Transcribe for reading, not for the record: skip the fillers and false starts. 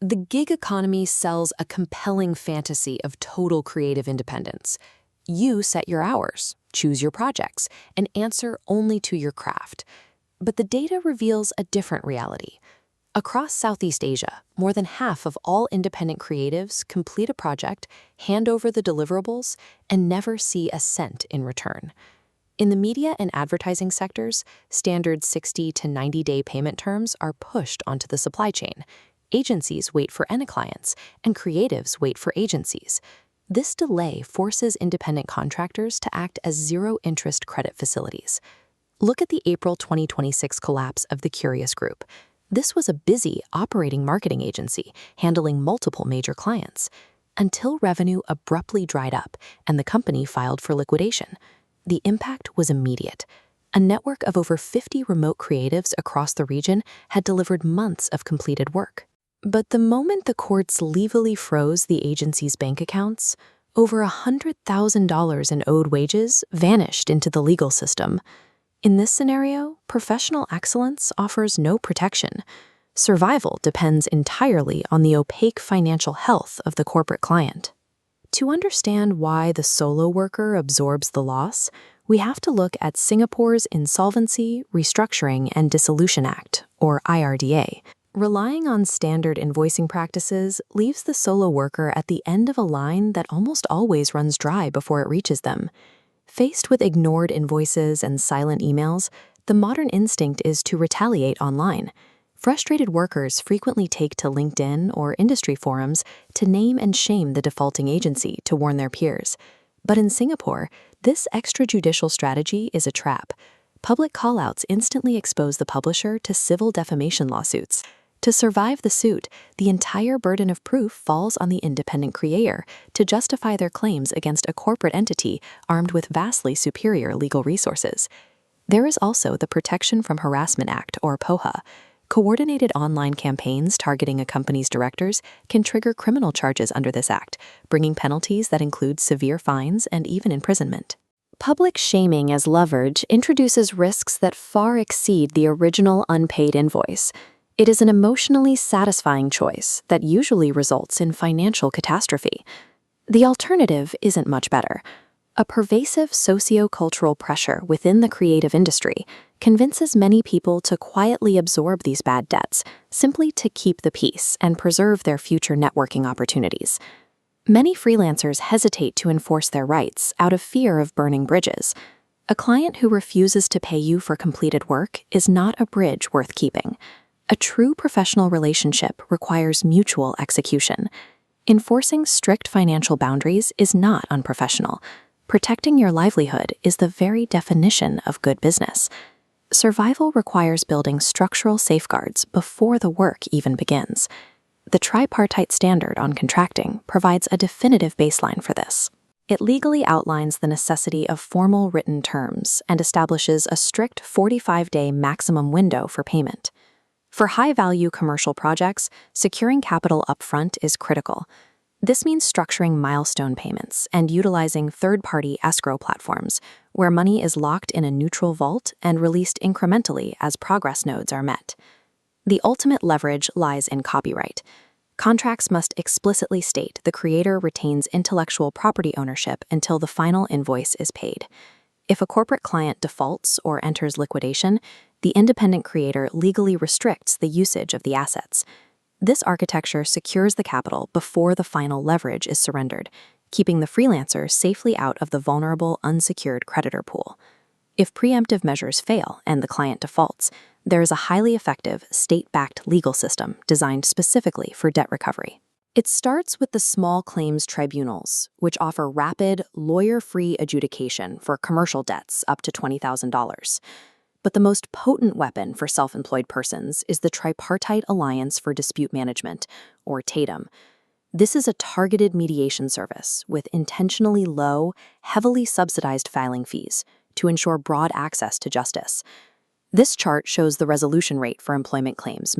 The gig economy sells a compelling fantasy of total creative independence. You set your hours, choose your projects, and answer only to your craft. But the data reveals a different reality. Across Southeast Asia, more than half of all independent creatives complete a project, hand over the deliverables, and never see a cent in return. In the media and advertising sectors, standard 60 to 90-day payment terms are pushed onto the supply chain. Agencies wait for end clients, and creatives wait for agencies. This delay forces independent contractors to act as zero-interest credit facilities. Look at the April 2026 collapse of the Qurious Group. This was a busy, operating marketing agency handling multiple major clients, until revenue abruptly dried up and the company filed for liquidation. The impact was immediate. A network of over 50 remote creatives across the region had delivered months of completed work. But the moment the courts legally froze the agency's bank accounts, over $100,000 in owed wages vanished into the legal system. In this scenario, professional excellence offers no protection. Survival depends entirely on the opaque financial health of the corporate client. To understand why the solo worker absorbs the loss, we have to look at Singapore's Insolvency, Restructuring and Dissolution Act, or IRDA. Relying on standard invoicing practices leaves the solo worker at the end of a line that almost always runs dry before it reaches them. Faced with ignored invoices and silent emails, the modern instinct is to retaliate online. Frustrated workers frequently take to LinkedIn or industry forums to name and shame the defaulting agency to warn their peers. But in Singapore, this extrajudicial strategy is a trap. Public callouts instantly expose the publisher to civil defamation lawsuits. To survive the suit, the entire burden of proof falls on the independent creator to justify their claims against a corporate entity armed with vastly superior legal resources. There is also the Protection from Harassment Act, or POHA. Coordinated online campaigns targeting a company's directors can trigger criminal charges under this act, bringing penalties that include severe fines and even imprisonment. Public shaming as leverage introduces risks that far exceed the original unpaid invoice. It is an emotionally satisfying choice that usually results in financial catastrophe. The alternative isn't much better. A pervasive socio-cultural pressure within the creative industry convinces many people to quietly absorb these bad debts, simply to keep the peace and preserve their future networking opportunities. Many freelancers hesitate to enforce their rights out of fear of burning bridges. A client who refuses to pay you for completed work is not a bridge worth keeping. A true professional relationship requires mutual execution. Enforcing strict financial boundaries is not unprofessional. Protecting your livelihood is the very definition of good business. Survival requires building structural safeguards before the work even begins. The Tripartite Standard on contracting provides a definitive baseline for this. It legally outlines the necessity of formal written terms and establishes a strict 45-day maximum window for payment. For high-value commercial projects, securing capital upfront is critical. This means structuring milestone payments and utilizing third-party escrow platforms, where money is locked in a neutral vault and released incrementally as progress nodes are met. The ultimate leverage lies in copyright. Contracts must explicitly state the creator retains intellectual property ownership until the final invoice is paid. If a corporate client defaults or enters liquidation, the independent creator legally restricts the usage of the assets. This architecture secures the capital before the final leverage is surrendered, keeping the freelancer safely out of the vulnerable unsecured creditor pool. If preemptive measures fail and the client defaults, there is a highly effective, state-backed legal system designed specifically for debt recovery. It starts with the Small Claims Tribunals, which offer rapid, lawyer-free adjudication for commercial debts up to $20,000. But the most potent weapon for self-employed persons is the Tripartite Alliance for Dispute Management, or TADM. This is a targeted mediation service with intentionally low, heavily subsidized filing fees to ensure broad access to justice. This chart shows the resolution rate for employment claims